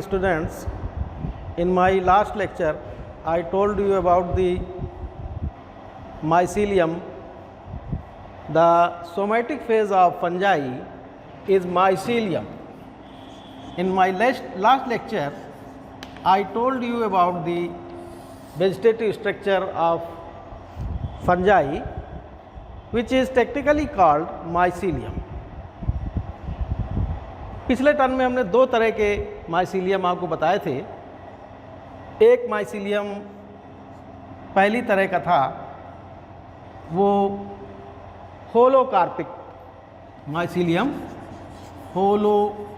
students, in my last lecture I told you about the mycelium. The somatic phase of fungi is mycelium. In my last lecture I told you about the vegetative structure of fungi, which is technically called mycelium. पिछले term में हमने दो तरह के mycelium आपको बताए थे। एक माइसीलियम पहली तरह का था, वो होलोकार्पिक माइसीलियम, होलोकार्पिक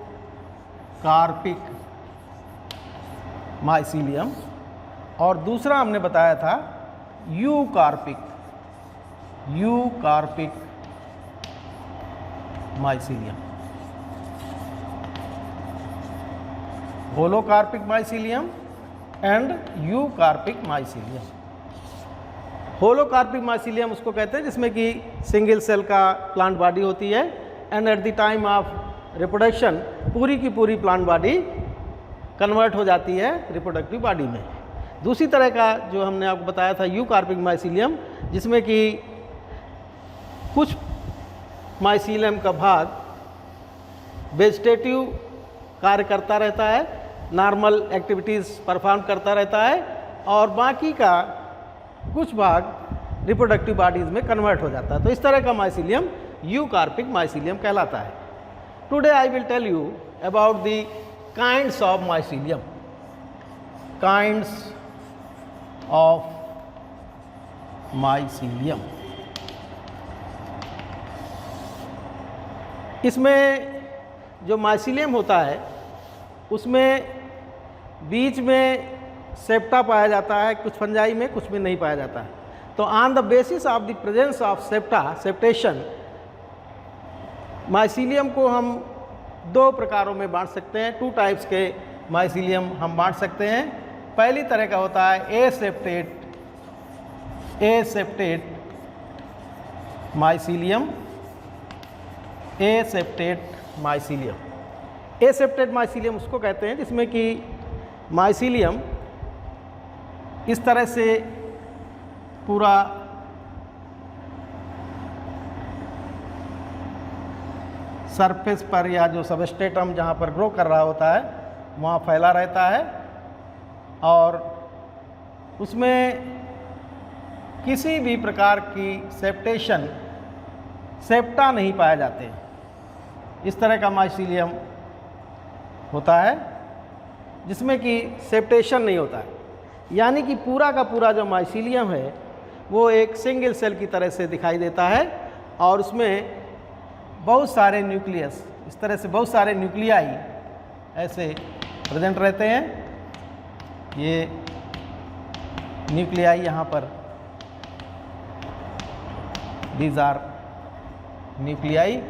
माइसीलियम, और दूसरा हमने बताया था eucarpic mycelium. Holocarpic mycelium and eucarpic mycelium. Holocarpic mycelium उसको कहते हैं जिसमें कि सिंगल सेल का प्लांट बॉडी होती है, and at the time of reproduction पूरी की पूरी प्लांट बॉडी कन्वर्ट हो जाती है रिप्रोडक्टिव बॉडी में। दूसरी तरह का जो हमने आपको बताया था यूकार्पिक माइसीलियम, जिसमें कि कुछ माइसीलियम का भाग वेजिटेटिव कार्य करता रहता है, नॉर्मल एक्टिविटीज़ परफॉर्म करता रहता है, और बाकी का कुछ भाग रिप्रोडक्टिव बॉडीज़ में कन्वर्ट हो जाता है। तो इस तरह का माइसीलियम यूकार्पिक माइसीलियम कहलाता है। Today I will tell you about the kinds of mycelium. Kinds of mycelium. इसमें जो माइसीलियम होता है उसमें बीच में सेप्टा पाया जाता है, कुछ फंजाई में, कुछ में नहीं पाया जाता है। तो on the basis of the presence of septation, mycelium को हम दो प्रकारों में बांट सकते हैं। टू टाइप्स के माइसीलियम हम बांट सकते हैं। पहली तरह का होता है एसेप्टेट माइसीलियम। एसेप्टेड माइसीलियम उसको कहते हैं जिसमें कि माइसीलियम इस तरह से पूरा सरफेस पर, या जो सबस्ट्रेटम जहाँ पर ग्रो कर रहा होता है वहाँ फैला रहता है, और उसमें किसी भी प्रकार की सेप्टा नहीं पाए जाते। इस तरह का माइसीलियम होता है जिसमें कि सेप्टेशन नहीं होता है, यानी कि पूरा का पूरा जो माइसीलियम है वो एक सिंगल सेल की तरह से दिखाई देता है, और उसमें बहुत सारे न्यूक्लियस, इस तरह से बहुत सारे न्यूक्लियाई ऐसे प्रेजेंट रहते हैं। ये न्यूक्लियाई यहाँ पर, दीज आर न्यूक्लियाई,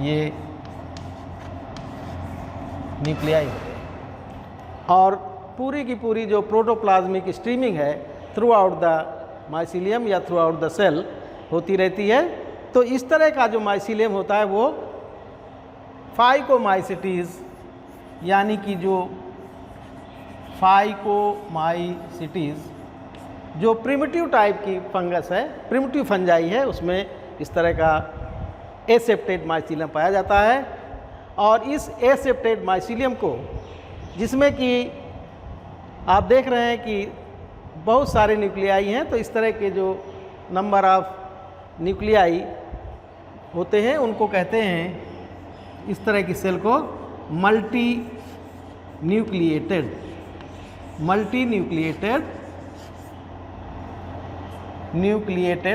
ये न्यूक्लियाई होते हैं, और पूरी की पूरी जो प्रोटोप्लाज्मिक स्ट्रीमिंग है थ्रू आउट द माइसीलियम या थ्रू आउट द सेल होती रहती है। तो इस तरह का जो माइसीलियम होता है वो फाइकोमाइसिटीज़, यानी कि जो फाइकोमाइसिटीज़ जो प्रिमिटिव टाइप की फंगस है, प्रिमिटिव फंजाई है, उसमें इस तरह का एसेप्टेड माइसीलियम पाया जाता है। और इस एसेप्टेड माइसीलियम को, जिसमें कि आप देख रहे हैं कि बहुत सारे न्यूक्लियाई हैं, तो इस तरह के जो नंबर ऑफ न्यूक्लियाई होते हैं उनको कहते हैं, इस तरह की सेल को multinucleated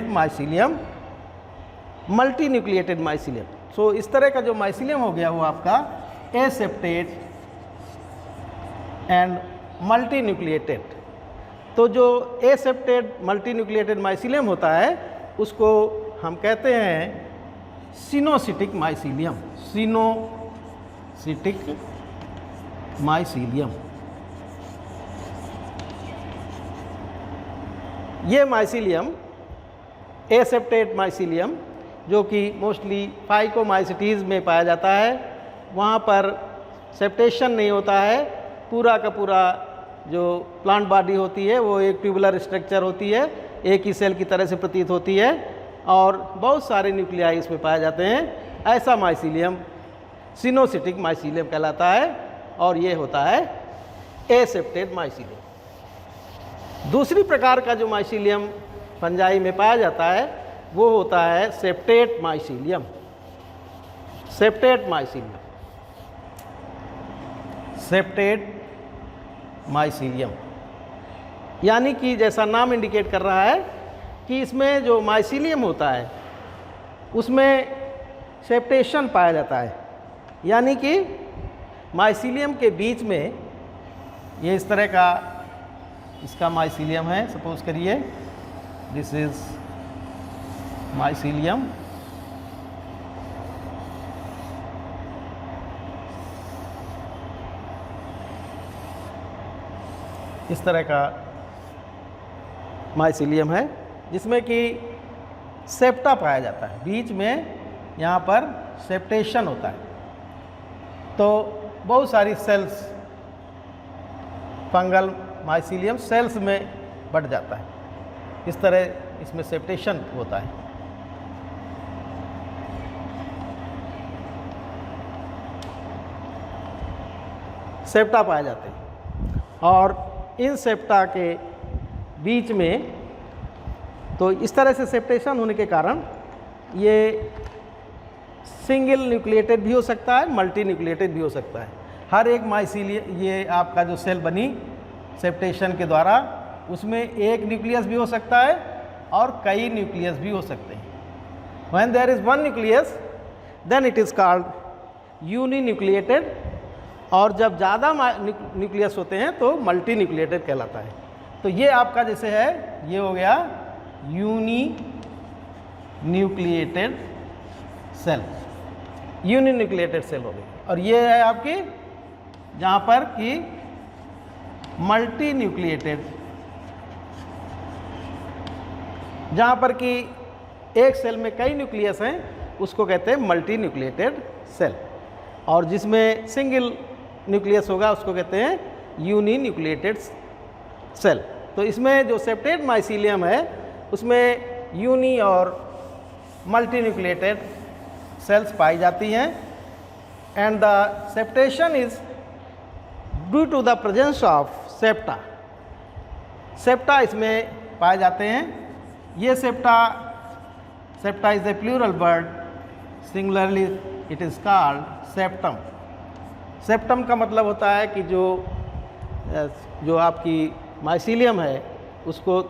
mycelium. Multinucleated mycelium. So इस तरह का जो माइसीलियम हो गया वो आपका एसेप्टेड एंड मल्टी न्यूक्लिएटेड। तो जो एसेप्टेड मल्टी न्यूक्लिएटेड माइसीलियम होता है उसको हम कहते हैं सिनोसिटिक माइसीलियम। सिनोसिटिक माइसीलियम। ये माइसीलियम, एसेप्टेड माइसीलियम, जो कि मोस्टली फाइकोमाइसिटीज़ में पाया जाता है, वहाँ पर सेप्टेशन नहीं होता है, पूरा का पूरा जो प्लांट बॉडी होती है वो एक ट्यूबुलर स्ट्रक्चर होती है, एक ही सेल की तरह से प्रतीत होती है और बहुत सारे न्यूक्लियाई इसमें पाए जाते हैं। ऐसा माइसीलियम सिनोसिटिक माइसीलियम कहलाता है और ये होता है एसेप्टेड माइसीलियम। दूसरी प्रकार का जो माइसीलियम फंजाई में पाया जाता है वो होता है septate mycelium. Septate mycelium, septate mycelium यानी कि जैसा नाम इंडिकेट कर रहा है कि इसमें जो माइसीलियम होता है उसमें सेप्टेशन पाया जाता है, यानी कि माइसीलियम के बीच में ये इस तरह का इसका माइसीलियम है। सपोज करिए दिस इज माइसीलियम, इस तरह का माइसीलियम है जिसमें कि सेप्टा पाया जाता है, बीच में यहाँ पर सेप्टेशन होता है। तो बहुत सारी सेल्स फंगल माइसीलियम सेल्स में बढ़ जाता है, इस तरह इसमें सेप्टेशन होता है। सेप्टा पाए जाते हैं और इन सेप्टा के बीच में तो इस तरह से सेप्टेशन होने के कारण ये सिंगल न्यूक्लिएटेड भी हो सकता है, मल्टी न्यूक्लिएटेड भी हो सकता है। हर एक माइसीलियम ये आपका जो सेल बनी सेप्टेशन के द्वारा उसमें एक न्यूक्लियस भी हो सकता है और कई न्यूक्लियस भी हो सकते हैं। When there is one nucleus then it is called uninucleated और जब ज़्यादा न्यूक्लियस होते हैं तो मल्टी न्यूक्लिएटेड कहलाता है। तो ये आपका जैसे है ये हो गया uninucleated cell, uninucleated cell हो गई। और ये है आपकी जहाँ पर कि मल्टी न्यूक्लिएटेड, जहाँ पर कि एक सेल में कई न्यूक्लियस हैं उसको कहते हैं मल्टी न्यूक्लिएटेड सेल, और जिसमें सिंगल न्यूक्लियस होगा उसको कहते हैं यूनी न्यूक्लिएटेड सेल। तो इसमें जो सेप्टेट माइसीलियम है उसमें यूनी और मल्टी न्यूक्लिएटेड सेल्स पाई जाती हैं and the septation is due to the presence of septa. Septa इसमें पाए जाते हैं। ये septa is a plural word, singularly it is called septum. Septum का मतलब होता है कि जो आपकी माइसीलियम है उसको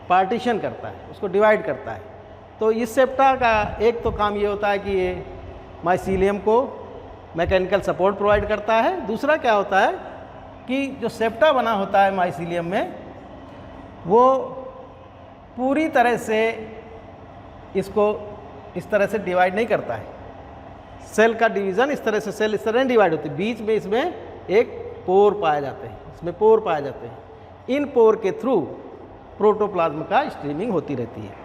पार्टीशन करता है, उसको डिवाइड करता है। तो इस सेप्टा का एक तो काम ये होता है कि ये माइसीलियम को मैकेनिकल सपोर्ट प्रोवाइड करता है। दूसरा क्या होता है कि जो सेप्टा बना होता है माइसीलियम में वो पूरी तरह से इसको इस तरह से डिवाइड नहीं करता है। सेल का डिवीज़न इस तरह से सेल इस तरह डिवाइड होती है। बीच में इसमें एक पोर पाए जाते हैं, इसमें पोर पाए जाते हैं। इन पोर के थ्रू प्रोटोप्लाज्म का स्ट्रीमिंग होती रहती है।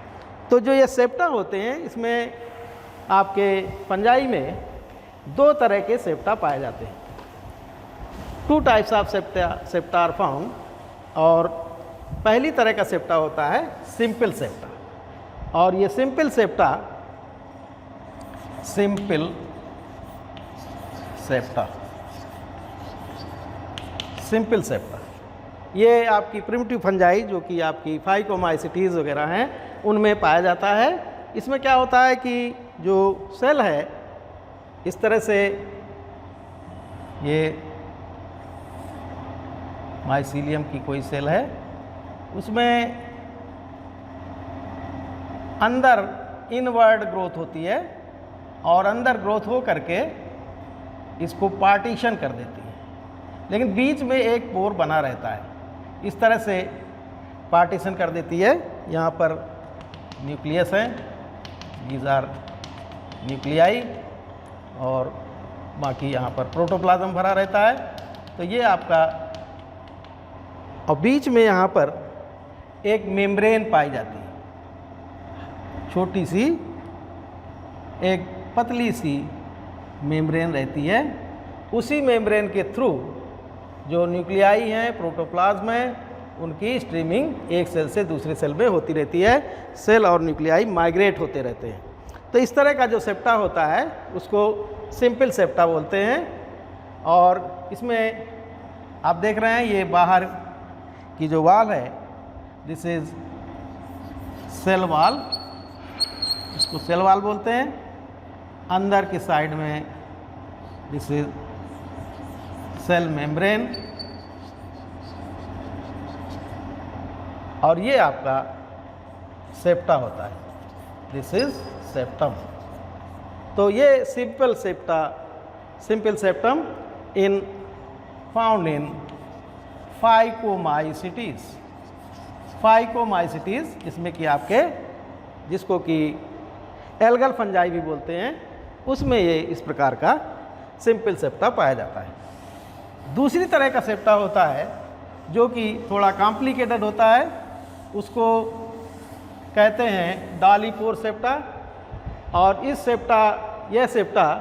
तो जो ये सेप्टा होते हैं इसमें आपके फंजाई में दो तरह के सेप्टा पाए जाते हैं। 2 types of septa are found. और पहली तरह का सेप्टा होता है सिंपल सेप्टा, और ये सिंपल सेप्टा ये आपकी प्रिमिटिव फंजाई जो कि आपकी फाइकोमाइसिटीज़ वगैरह हैं उनमें पाया जाता है। इसमें क्या होता है कि जो सेल है इस तरह से ये माइसीलियम की कोई सेल है, उसमें अंदर इनवर्ड ग्रोथ होती है और अंदर ग्रोथ हो करके इसको पार्टीशन कर देती है, लेकिन बीच में एक पोर बना रहता है। इस तरह से पार्टीशन कर देती है। यहाँ पर न्यूक्लियस है, दीज आर न्यूक्लियाई, और बाकी यहाँ पर प्रोटोप्लाज्म भरा रहता है। तो ये आपका, और बीच में यहाँ पर एक मेम्ब्रेन पाई जाती है, छोटी सी एक पतली सी मेम्ब्रेन रहती है, उसी मेम्ब्रेन के थ्रू जो न्यूक्लियाई हैं, प्रोटोप्लाज्म है, उनकी स्ट्रीमिंग एक सेल से दूसरे सेल में होती रहती है। सेल और न्यूक्लियाई माइग्रेट होते रहते हैं। तो इस तरह का जो सेप्टा होता है उसको सिंपल सेप्टा बोलते हैं। और इसमें आप देख रहे हैं ये बाहर की जो वाल है, दिस इज सेल वाल, इसको सेल वाल बोलते हैं। अंदर की साइड में दिस इज सेल मेम्ब्रेन, और ये आपका सेप्टा होता है, दिस इज सेप्टम। तो ये simple septum in found in phycomycetes, इसमें कि आपके जिसको कि एल्गल फंजाई भी बोलते हैं, उसमें ये इस प्रकार का सिंपल सेप्टा पाया जाता है। दूसरी तरह का सेप्टा होता है जो कि थोड़ा कॉम्प्लिकेटेड होता है, उसको कहते हैं डालीपोर सेप्टा। और इस यह सेप्टा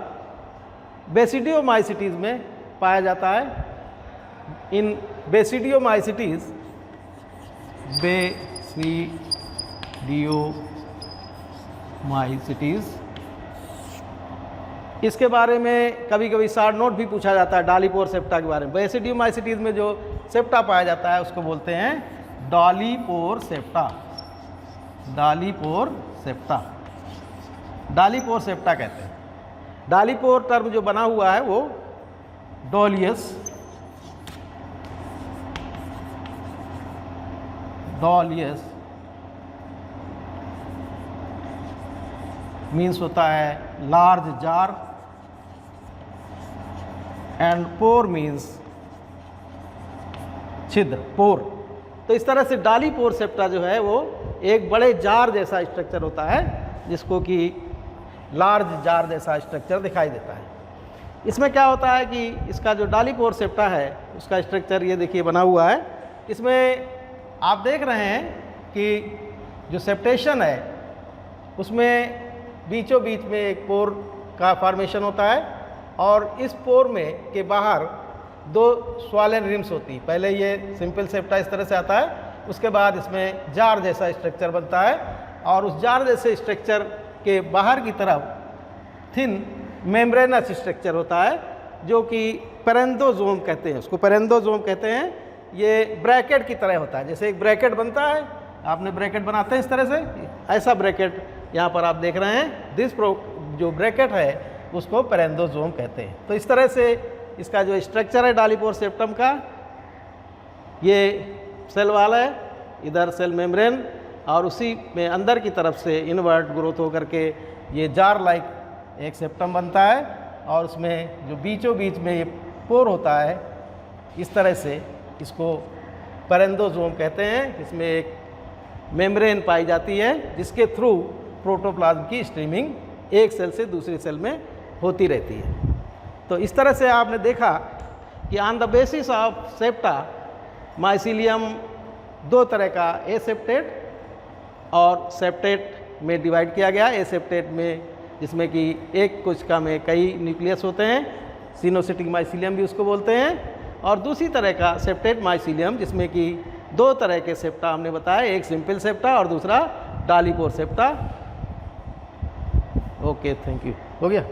बेसिडियोमाइसिटीज में पाया जाता है। इन बेसिडियोमाइसिटीज इसके बारे में कभी कभी शॉर्ट नोट भी पूछा जाता है डालीपोर सेप्टा के बारे में। बेसिडियोमाइसिटीज में जो सेप्टा पाया जाता है उसको बोलते हैं डालीपोर सेप्टा। डालीपोर सेप्टा कहते हैं। डालीपोर टर्म जो बना हुआ है वो डॉलियस मीन्स होता है large jar, and pore means छिद्र, पोर। तो इस तरह से डालीपोर सेप्टा जो है वो एक बड़े जार जैसा स्ट्रक्चर होता है, जिसको कि लार्ज जार जैसा स्ट्रक्चर दिखाई देता है। इसमें क्या होता है कि इसका जो डालीपोर सेप्टा है उसका स्ट्रक्चर ये देखिए बना हुआ है। इसमें आप देख रहे हैं कि जो सेप्टेशन है उसमें बीचों बीच में एक पोर का फॉर्मेशन होता है, और इस पोर में के बाहर दो स्वॉलन रिम्स होती है। पहले ये सिंपल सेप्टा इस तरह से आता है, उसके बाद इसमें जार जैसा स्ट्रक्चर बनता है, और उस जार जैसे स्ट्रक्चर के बाहर की तरफ थिन मेम्ब्रेनस स्ट्रक्चर होता है, जो कि पेरेंडोजोम कहते हैं, उसको पेरेंडोजोम कहते हैं। ये ब्रैकेट की तरह होता है, जैसे एक ब्रैकेट बनता है, आपने ब्रैकेट बनाते हैं इस तरह से, ऐसा ब्रैकेट यहाँ पर आप देख रहे हैं। जो ब्रैकेट है उसको पेरेंडोजोम कहते हैं। तो इस तरह से इसका जो स्ट्रक्चर है डालीपोर सेप्टम का, ये सेल वाल है, इधर सेल मेम्ब्रेन, और उसी में अंदर की तरफ से इनवर्ट ग्रोथ होकर के ये जार लाइक एक सेप्टम बनता है, और उसमें जो बीचों बीच में ये पोर होता है, इस तरह से इसको पेरेंडोजोम कहते हैं। इसमें एक मेम्ब्रेन पाई जाती है जिसके थ्रू प्रोटोप्लाज्म की स्ट्रीमिंग एक सेल से दूसरे सेल में होती रहती है। तो इस तरह से आपने देखा कि on the basis of septa mycelium दो तरह का एसेप्टेट और सेप्टेट में डिवाइड किया गया। एसेप्टेट में जिसमें कि एक कोशिका में कई न्यूक्लियस होते हैं, सिनोसिटिक माइसीलियम भी उसको बोलते हैं, और दूसरी तरह का सेप्टेट माइसीलियम जिसमें कि दो तरह के सेप्टा हमने बताया, एक सिंपल सेप्टा और दूसरा डालीपोर सेप्टा। Okay, thank you. हो गया?